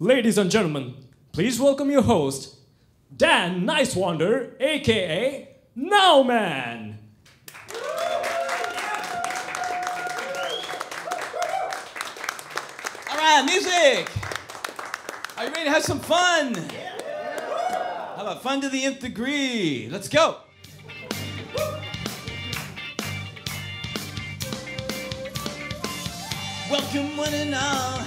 Ladies and gentlemen, please welcome your host, Dan Nicewander, aka Now Man. All right, music. Are you ready to have some fun? How about fun to the nth degree? Let's go. Welcome one and all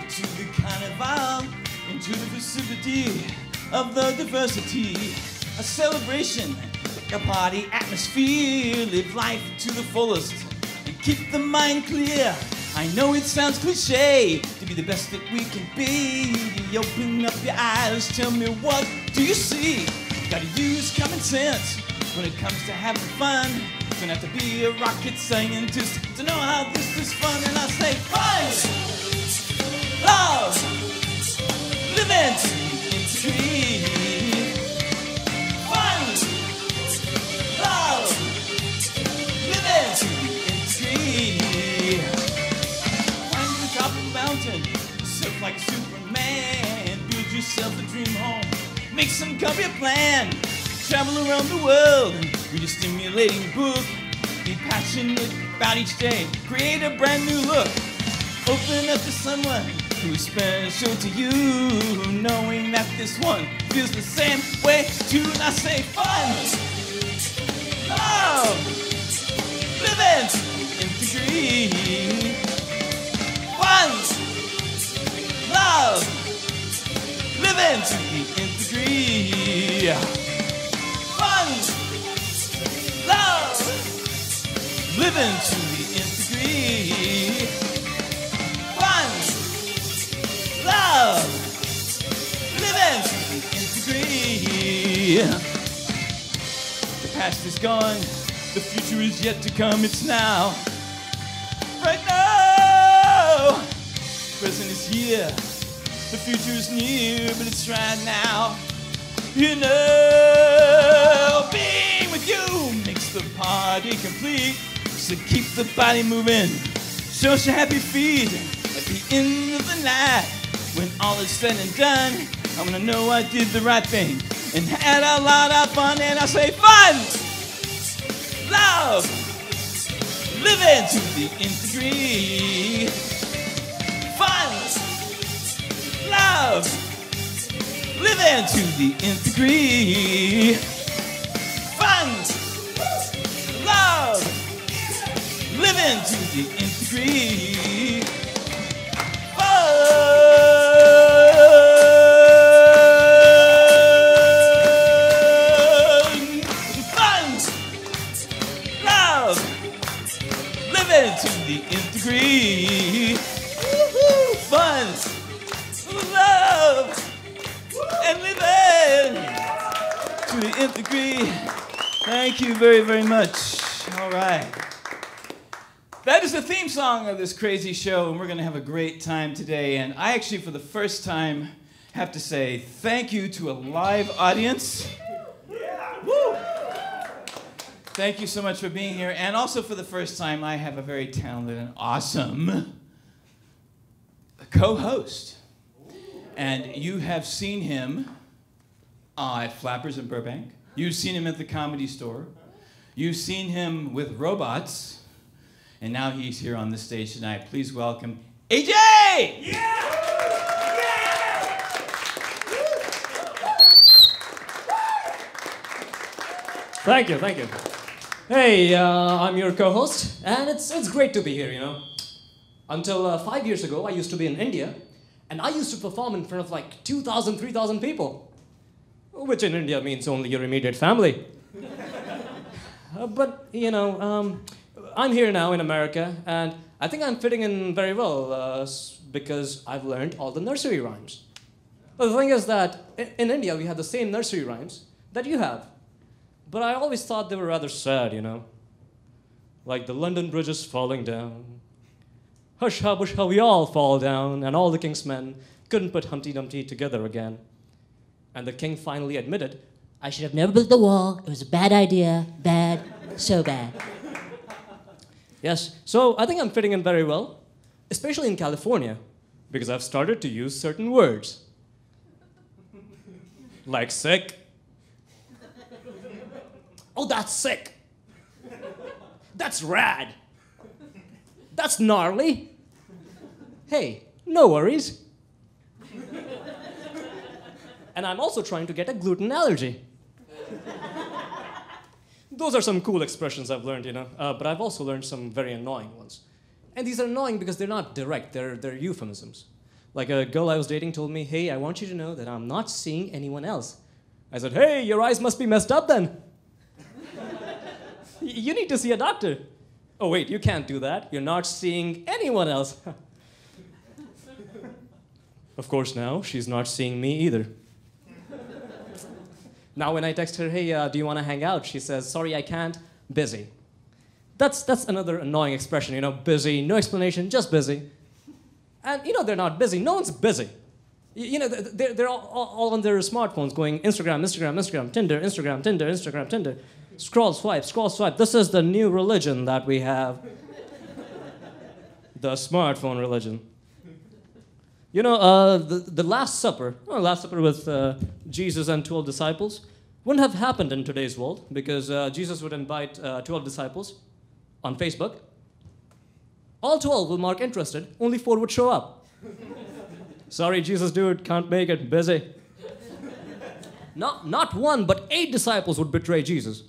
to the carnival, into the festivity of the diversity. A celebration, a party atmosphere. Live life to the fullest and keep the mind clear. I know it sounds cliche to be the best that we can be. You open up your eyes, tell me what do you see? Gotta use common sense when it comes to having fun. Don't have to be a rocket scientist to know how this is fun. And I say fun, love, living in street. Fun, love, living in street. Climb to the top of the mountain, surf like a Superman. Build yourself a dream home, make some comfy plan. Travel around the world, read a stimulating book. Be passionate about each day, create a brand new look. Open up to someone who is special to you, knowing that this one feels the same way too. And I say fun, love, living in degree. Fun, love, living to the nth degree. Fun, love, living to the nth degree. Fun, love, living to the nth degree. The past is gone, the future is yet to come, it's now. Right now, present is here, the future is near, but it's right now. You know, being with you makes the party complete. So keep the body moving, show us your happy feet. At the end of the night, when all is said and done, I'm gonna know I did the right thing and had a lot of fun. And I say fun, love, living to the nth degree. Fun, love, living to the nth degree. Fun, love, living to the nth degree. Fun, love, living to the nth degree. Woo-hoo. Fun, love, and living to the nth degree. Thank you very, very much. All right. That is the theme song of this crazy show, and we're going to have a great time today. And I actually, for the first time, have to say thank you to a live audience. Woo! Thank you so much for being here. And also, for the first time, I have a very talented and awesome co-host. And you have seen him at Flappers in Burbank. You've seen him at the Comedy Store. You've seen him with robots. And now he's here on the stage tonight. Please welcome AJ! Yeah! Thank you, thank you. Hey, I'm your co-host, and it's great to be here, you know. Until 5 years ago, I used to be in India, and I used to perform in front of like 2,000, 3,000 people, which in India means only your immediate family. But, you know, I'm here now in America, and I think I'm fitting in very well because I've learned all the nursery rhymes. But the thing is that in India, we have the same nursery rhymes that you have. But I always thought they were rather sad, you know. Like the London Bridge is falling down. Hush, hush, how we all fall down, and all the king's men couldn't put Humpty Dumpty together again. And the king finally admitted, I should have never built the wall. It was a bad idea. Bad. So bad. yes, so I think I'm fitting in very well, especially in California, because I've started to use certain words. Like sick? Oh, that's sick. That's rad. That's gnarly. Hey, no worries. And I'm also trying to get a gluten allergy. Those are some cool expressions I've learned, but I've also learned some very annoying ones. And these are annoying because they're not direct, they're euphemisms. Like a girl I was dating told me, hey, I want you to know that I'm not seeing anyone else. I said, hey, your eyes must be messed up then. You need to see a doctor. Oh, wait, you can't do that. You're not seeing anyone else. Of course, now she's not seeing me either. Now when I text her, hey, do you want to hang out? She says, sorry, I can't, busy. That's another annoying expression, busy, no explanation, just busy. And they're not busy, no one's busy. They're all on their smartphones going Instagram, Tinder, Instagram, Tinder. Scroll, swipe. This is the new religion that we have. The smartphone religion. The Last Supper with Jesus and 12 disciples, wouldn't have happened in today's world because Jesus would invite 12 disciples on Facebook. All 12 will mark interested, only 4 would show up. Sorry, Jesus, dude, can't make it, busy. Not 1, but 8 disciples would betray Jesus.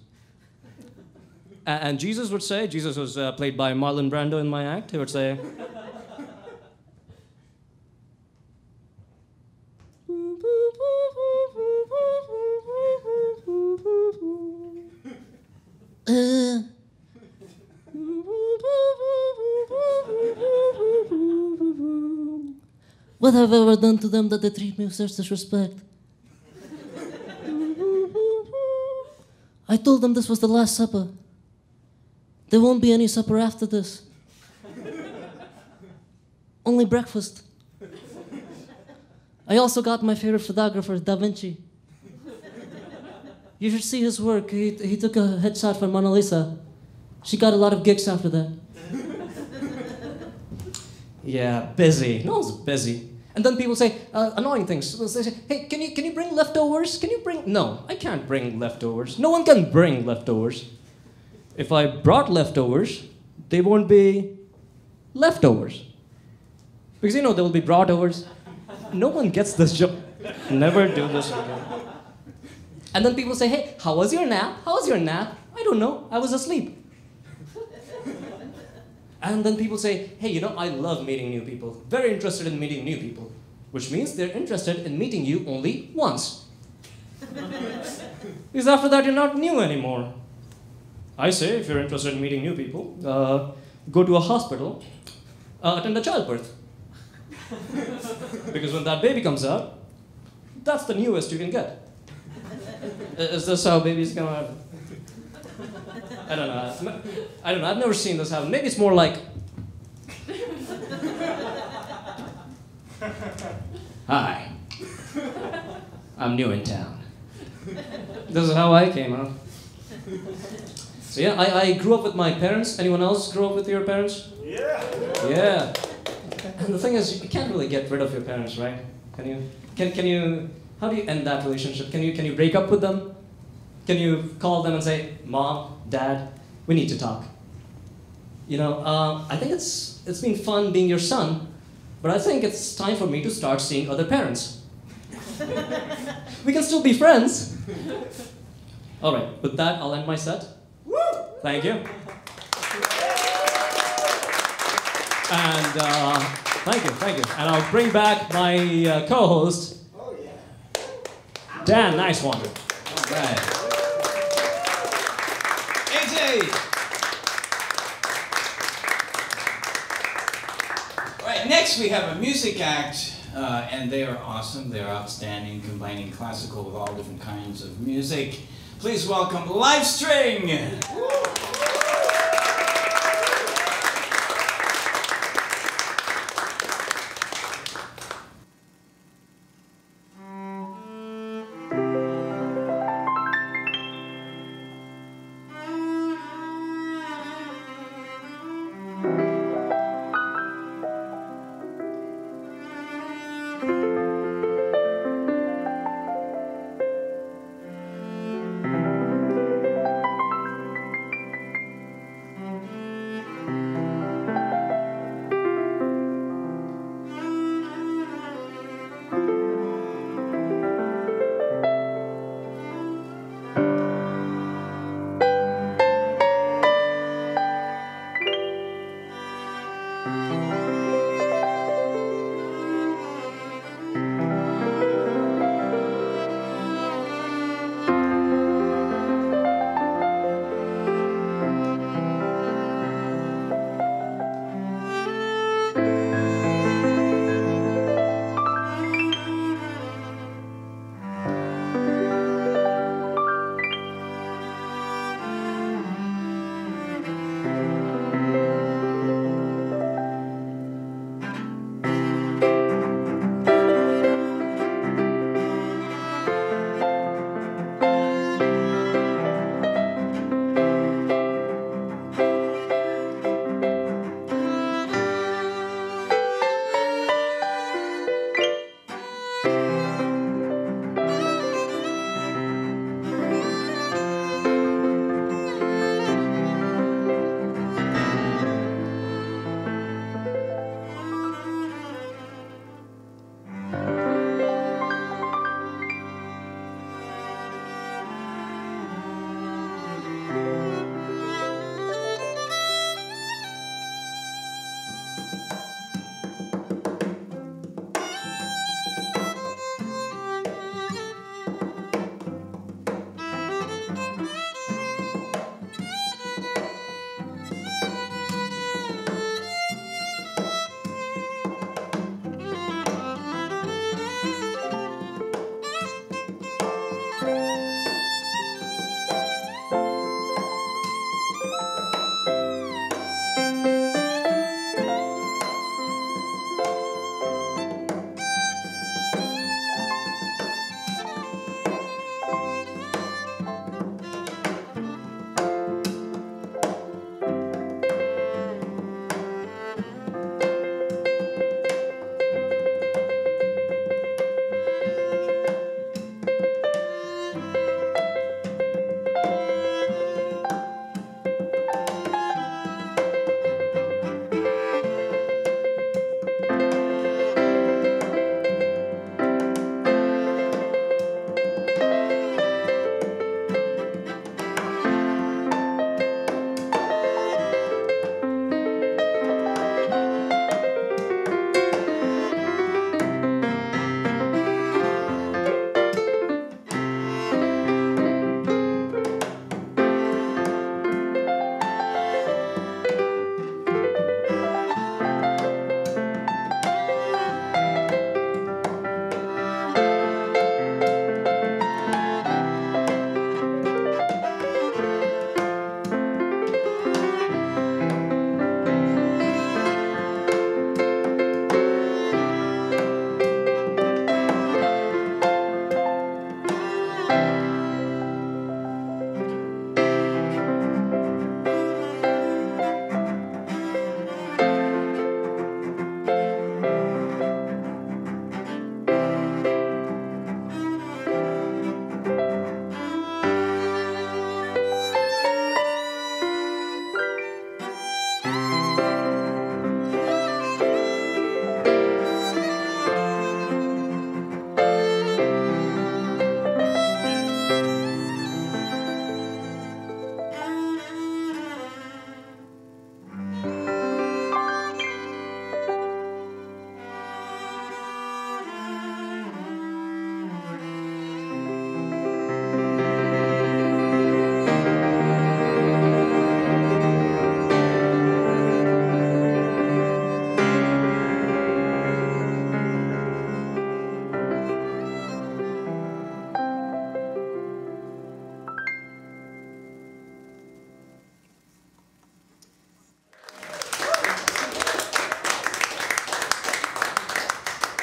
And Jesus would say, Jesus was played by Marlon Brando in my act, he would say, What have I ever done to them that they treat me with such disrespect? I told them this was the Last Supper. There won't be any supper after this. Only breakfast. I also got my favorite photographer, Da Vinci. You should see his work. He took a headshot for Mona Lisa. She got a lot of gigs after that. yeah, busy. No one's busy. And then people say annoying things. They say, hey, can you bring leftovers? No, I can't bring leftovers. No one can bring leftovers. If I brought leftovers, they won't be leftovers. Because there will be brought-overs. No one gets this joke. Never do this again. And then people say, hey, how was your nap? I don't know, I was asleep. And then people say, hey, I love meeting new people. Very interested in meeting new people. Which means they're interested in meeting you only once. Because after that, you're not new anymore. I say, if you're interested in meeting new people, go to a hospital, attend a childbirth. Because when that baby comes out, that's the newest you can get. Is this how babies come out? I don't know. I've never seen this happen. Maybe it's more like... Hi. I'm new in town. This is how I came out. So yeah, I grew up with my parents. Anyone else grew up with your parents? Yeah. Yeah. And the thing is, you can't really get rid of your parents, right? Can you, how do you end that relationship? Can you break up with them? Can you call them and say, Mom, Dad, we need to talk? I think it's been fun being your son, but I think it's time for me to start seeing other parents. We can still be friends. All right, with that, I'll end my set. Thank you. And thank you. And I'll bring back my co-host, Dan. Nice one. All right. AJ. All right, next we have a music act, and they are awesome. They're outstanding, combining classical with all different kinds of music. Please welcome Lifestring.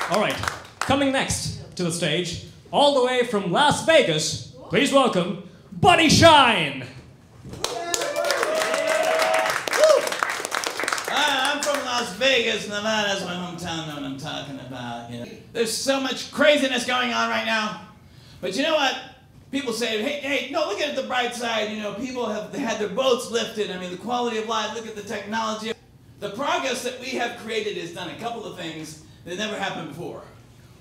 All right, coming next to the stage, all the way from Las Vegas, please welcome Buddy Shine. I'm from Las Vegas, Nevada. That's my hometown. Know what I'm talking about. You know, there's so much craziness going on right now. But you know what? People say, hey, no, look at the bright side. You know, people have had their boats lifted. I mean, the quality of life, look at the technology. The progress that we have created has done a couple of things that never happened before.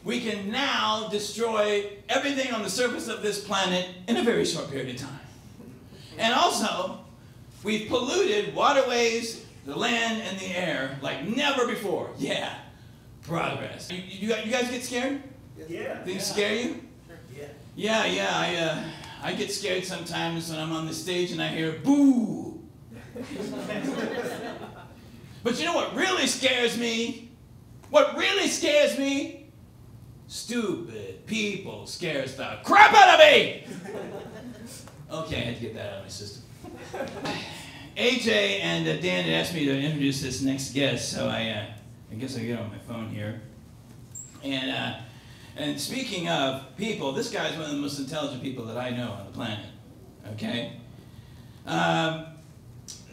We can now destroy everything on the surface of this planet in a very short period of time. And also, we've polluted waterways, the land, and the air like never before. Yeah, progress. You guys get scared? Yeah. Things scare you? Yeah. I get scared sometimes when I'm on the stage and I hear boo. But you know what really scares me? What really scares me? Stupid people scares the crap out of me! Okay, I had to get that out of my system. AJ and Dan had asked me to introduce this next guest, so I guess I'll get on my phone here. And speaking of people, this guy's one of the most intelligent people that I know on the planet, okay?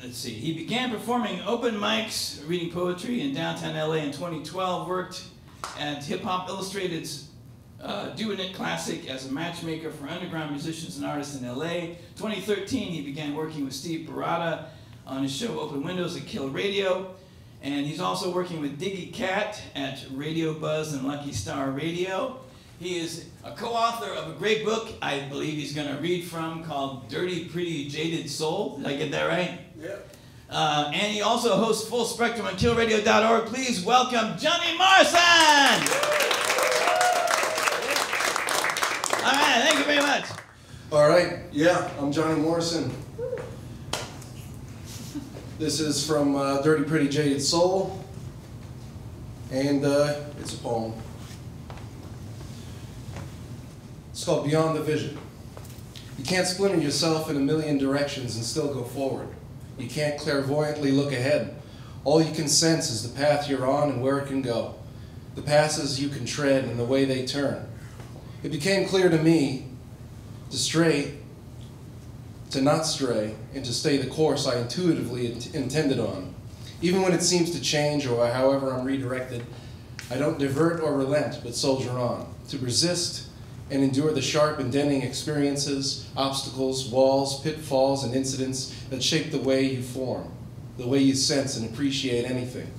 Let's see, he began performing open mics, reading poetry in downtown LA in 2012, worked at Hip Hop Illustrated's Doing It Classic as a matchmaker for underground musicians and artists in LA. 2013, he began working with Steve Barada on his show Open Windows at Kill Radio. And he's also working with Diggy Cat at Radio Buzz and Lucky Star Radio. He is a co-author of a great book I believe he's going to read from called Dirty Pretty Jaded Soul. Did I get that right? Yep. And he also hosts Full Spectrum on KillRadio.org. Please welcome Johnny Morrison! All right, thank you very much. All right, yeah, I'm Johnny Morrison. This is from Dirty Pretty Jaded Soul, and it's a poem. It's called Beyond the Vision. You can't splinter yourself in a million directions and still go forward. You can't clairvoyantly look ahead. All you can sense is the path you're on and where it can go, the passes you can tread and the way they turn. It became clear to me to stray, to not stray, and to stay the course I intuitively intended on. Even when it seems to change or however I'm redirected, I don't divert or relent, but soldier on, to resist and endure the sharp and denting experiences, obstacles, walls, pitfalls, and incidents that shape the way you form, the way you sense and appreciate anything,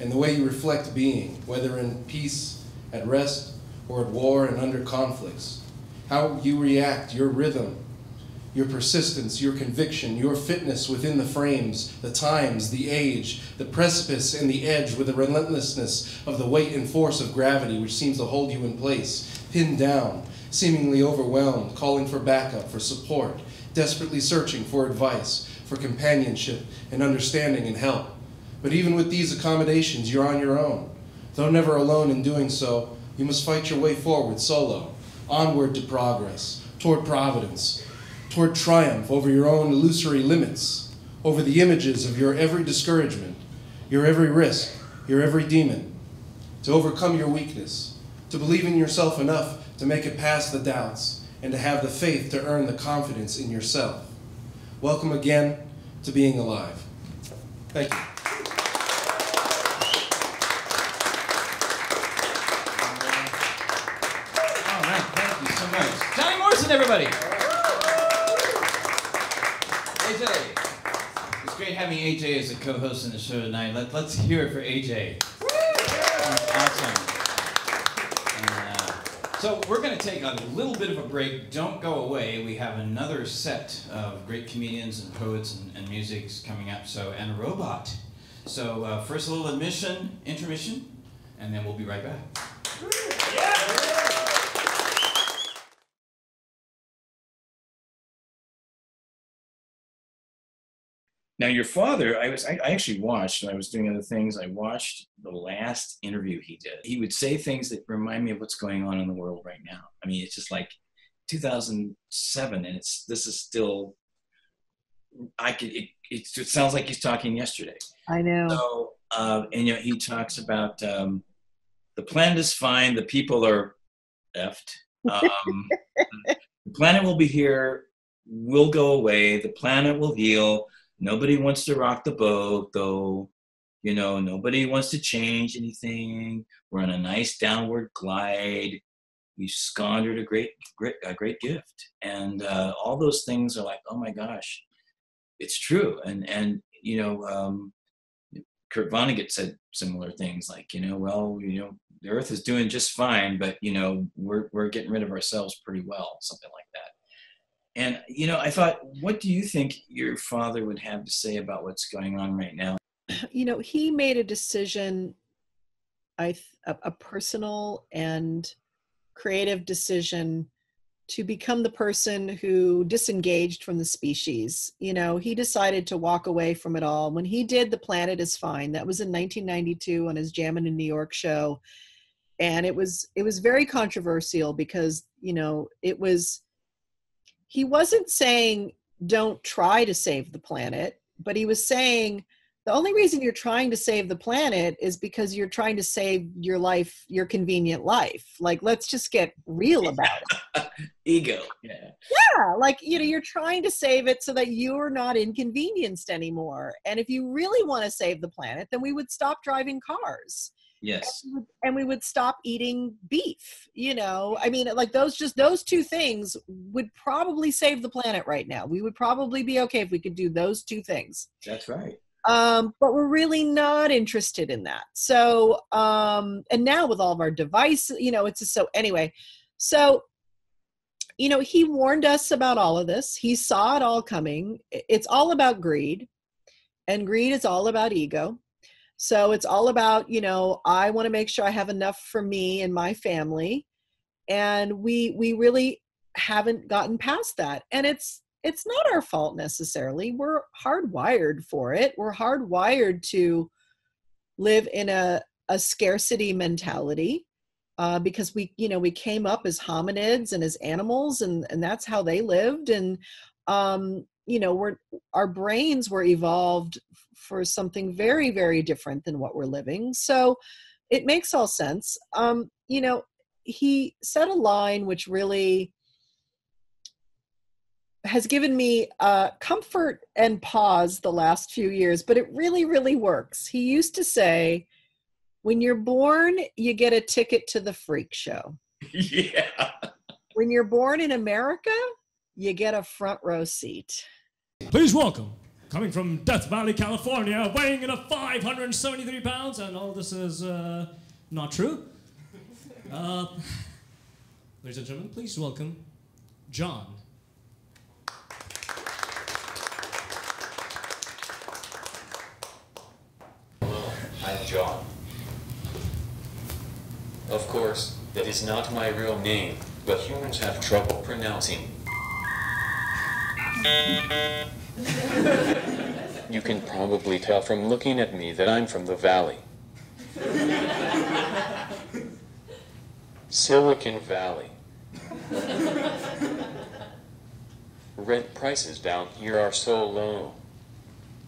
and the way you reflect being, whether in peace, at rest, or at war and under conflicts. How you react, your rhythm, your persistence, your conviction, your fitness within the frames, the times, the age, the precipice and the edge with the relentlessness of the weight and force of gravity which seems to hold you in place, pinned down, seemingly overwhelmed, calling for backup, for support, desperately searching for advice, for companionship and understanding and help. But even with these accommodations, you're on your own. Though never alone in doing so, you must fight your way forward solo, onward to progress, toward providence, toward triumph over your own illusory limits, over the images of your every discouragement, your every risk, your every demon, to overcome your weakness, to believe in yourself enough to make it past the doubts, and to have the faith to earn the confidence in yourself. Welcome again to being alive. Thank you. All right, thank you so much. Johnny Morrison, everybody. AJ. It's great having AJ as a co-host in the show tonight. Let's hear it for AJ. Awesome. So we're going to take a little bit of a break. Don't go away. We have another set of great comedians and poets and musics coming up. And a robot. So first a little intermission, and then we'll be right back. Now, your father, I actually watched, when I was doing other things, I watched the last interview he did. He would say things that remind me of what's going on in the world right now. I mean, it's just like 2007, and this is still, it sounds like he's talking yesterday. I know. So, and he talks about the planet is fine. The people are effed. The planet will be here. We'll go away. The planet will heal. Nobody wants to rock the boat, though. You know, nobody wants to change anything. We're on a nice downward glide. We squandered a great gift, and all those things are like, oh my gosh, it's true. And you know, Kurt Vonnegut said similar things, like, you know, well, you know, the Earth is doing just fine, but you know, we're getting rid of ourselves pretty well, something like that. And you know, I thought, what do you think your father would have to say about what's going on right now? You know, he made a decision, a personal and creative decision, to become the person who disengaged from the species. You know, he decided to walk away from it all. When he did The Planet is Fine, that was in 1992 on his Jammin' in New York show. And it was very controversial because, you know, he wasn't saying don't try to save the planet, but he was saying the only reason you're trying to save the planet is because you're trying to save your life, your convenient life. Like, let's just get real about it. Ego. Yeah. Yeah. Like, you know, you're trying to save it so that you're not inconvenienced anymore. And if you really want to save the planet, then we would stop driving cars. Yes. And we would stop eating beef. You know, I mean, like those two things would probably save the planet right now. We would probably be okay if we could do those two things. That's right. But we're really not interested in that. So, and now with all of our devices, you know, it's just so, anyway, so, you know, he warned us about all of this. He saw it all coming. It's all about greed, and greed is all about ego. So it's all about, you know, I want to make sure I have enough for me and my family. And we really haven't gotten past that. And it's not our fault necessarily. We're hardwired for it. We're hardwired to live in a scarcity mentality because we came up as hominids and as animals, and that's how they lived. And, you know, our brains were evolved for something very, very different than what we're living. So it makes all sense. You know, he said a line which really has given me comfort and pause the last few years, but it really, really works. He used to say, when you're born, you get a ticket to the freak show. Yeah. When you're born in America, you get a front row seat. Please welcome, coming from Death Valley, California, weighing in at 573 pounds, and all this is not true. Ladies and gentlemen, please welcome John. I'm John. Of course, that is not my real name, but humans have trouble pronouncing. You can probably tell from looking at me that I'm from the Valley. Silicon Valley. Rent prices down here are so low.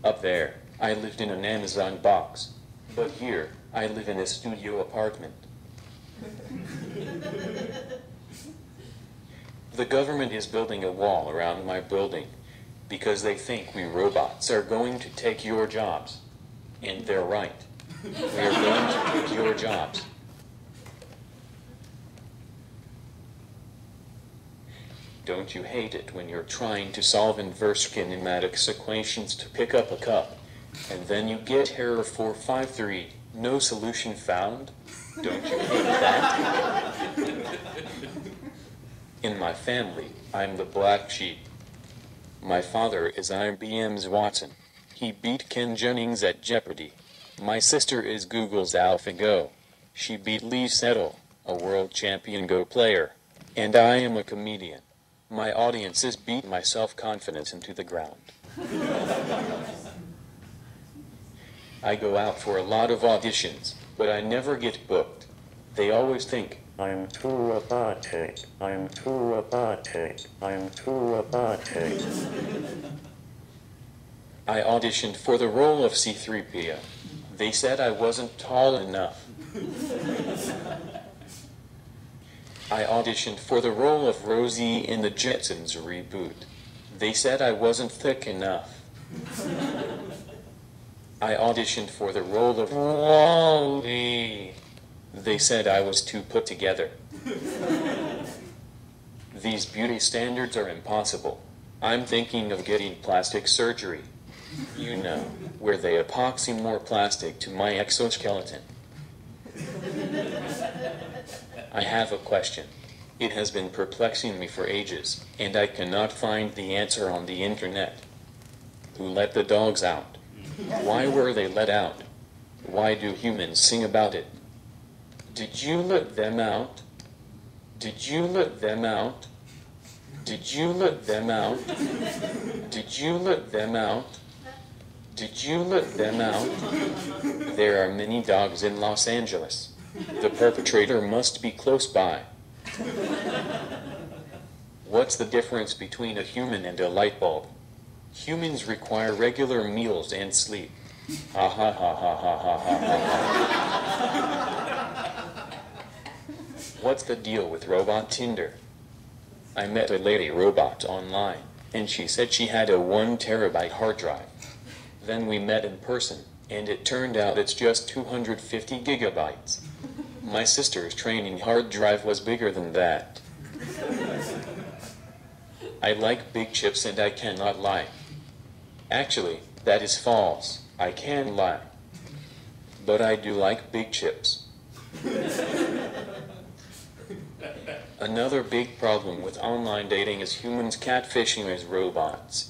Up there, I lived in an Amazon box. But here, I live in a studio apartment. The government is building a wall around my building because they think we robots are going to take your jobs. And they're right. We are going to take your jobs. Don't you hate it when you're trying to solve inverse kinematics equations to pick up a cup? And then you get error 453, no solution found? Don't you hate that? In my family, I'm the black sheep. My father is IBM's Watson. He beat Ken Jennings at Jeopardy. My sister is Google's AlphaGo. She beat Lee Sedol, a world champion Go player. And I am a comedian. My audiences beat my self-confidence into the ground. I go out for a lot of auditions, but I never get booked. They always think, I'm too robotic, I'm too robotic, I'm too robotic. I auditioned for the role of C-3PO. They said I wasn't tall enough. I auditioned for the role of Rosie in the Jetsons reboot. They said I wasn't thick enough. I auditioned for the role of Wally. They said I was too put together. These beauty standards are impossible. I'm thinking of getting plastic surgery. You know, where they epoxy more plastic to my exoskeleton. I have a question. It has been perplexing me for ages, and I cannot find the answer on the internet. Who let the dogs out? Why were they let out? Why do humans sing about it? Did you let them out? Did you let them out? Did you let them out? Did you let them out? Did you let them out? There are many dogs in Los Angeles. The perpetrator must be close by. What's the difference between a human and a light bulb? Humans require regular meals and sleep. Ha ha ha ha ha ha ha ha. What's the deal with Robot Tinder? I met a lady robot online, and she said she had a 1 terabyte hard drive. Then we met in person, and it turned out it's just 250 gigabytes. My sister's training hard drive was bigger than that. I like big chips and I cannot lie. Actually, that is false. I can lie. But I do like big chips. Another big problem with online dating is humans catfishing as robots.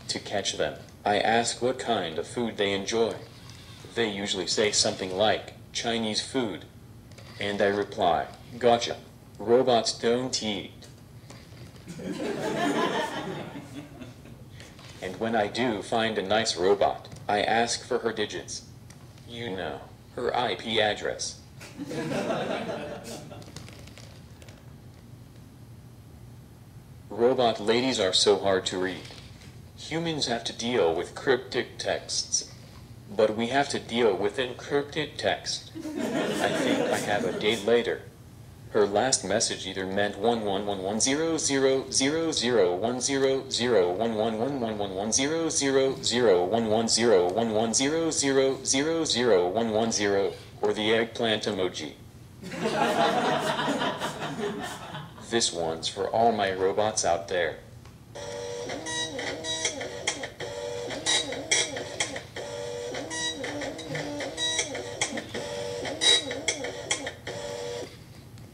To catch them, I ask what kind of food they enjoy. They usually say something like Chinese food. And I reply, gotcha. Robots don't eat. And when I do find a nice robot, I ask for her digits. You know, her IP address. Robot ladies are so hard to read. Humans have to deal with cryptic texts, but we have to deal with encrypted text. I think I have a date later. Her last message either meant 1111000011100011001100000010 or the eggplant emoji. This one's for all my robots out there.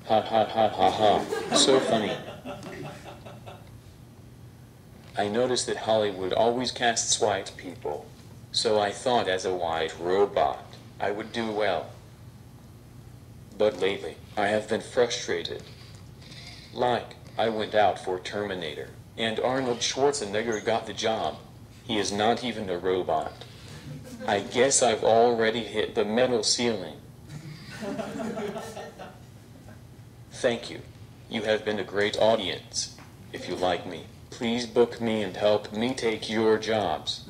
Ha ha ha ha ha. So funny. I noticed that Hollywood always casts white people, so I thought as a white robot I would do well. But lately, I have been frustrated. Like, I went out for Terminator, and Arnold Schwarzenegger got the job. He is not even a robot. I guess I've already hit the metal ceiling. Thank you. You have been a great audience. If you like me, please book me and help me take your jobs.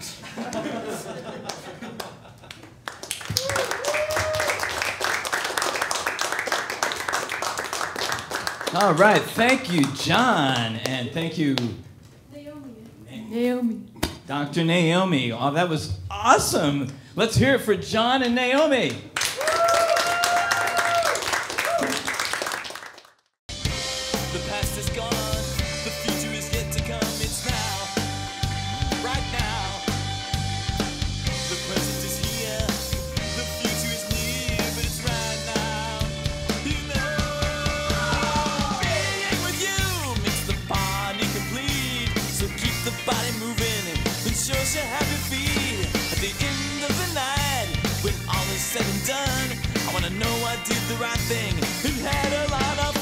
All right, thank you, John, and thank you, Naomi. Dr. Naomi. Oh, that was awesome. Let's hear it for John and Naomi. The past is gone, the future is yet to come, it's now, right now. The present is here, the future is near, but it's right now. You know, being with you makes the party complete, so keep the body moving and show us your happy feet. At the end of the night, when all is said and done, I wanna know I did the right thing and had a lot of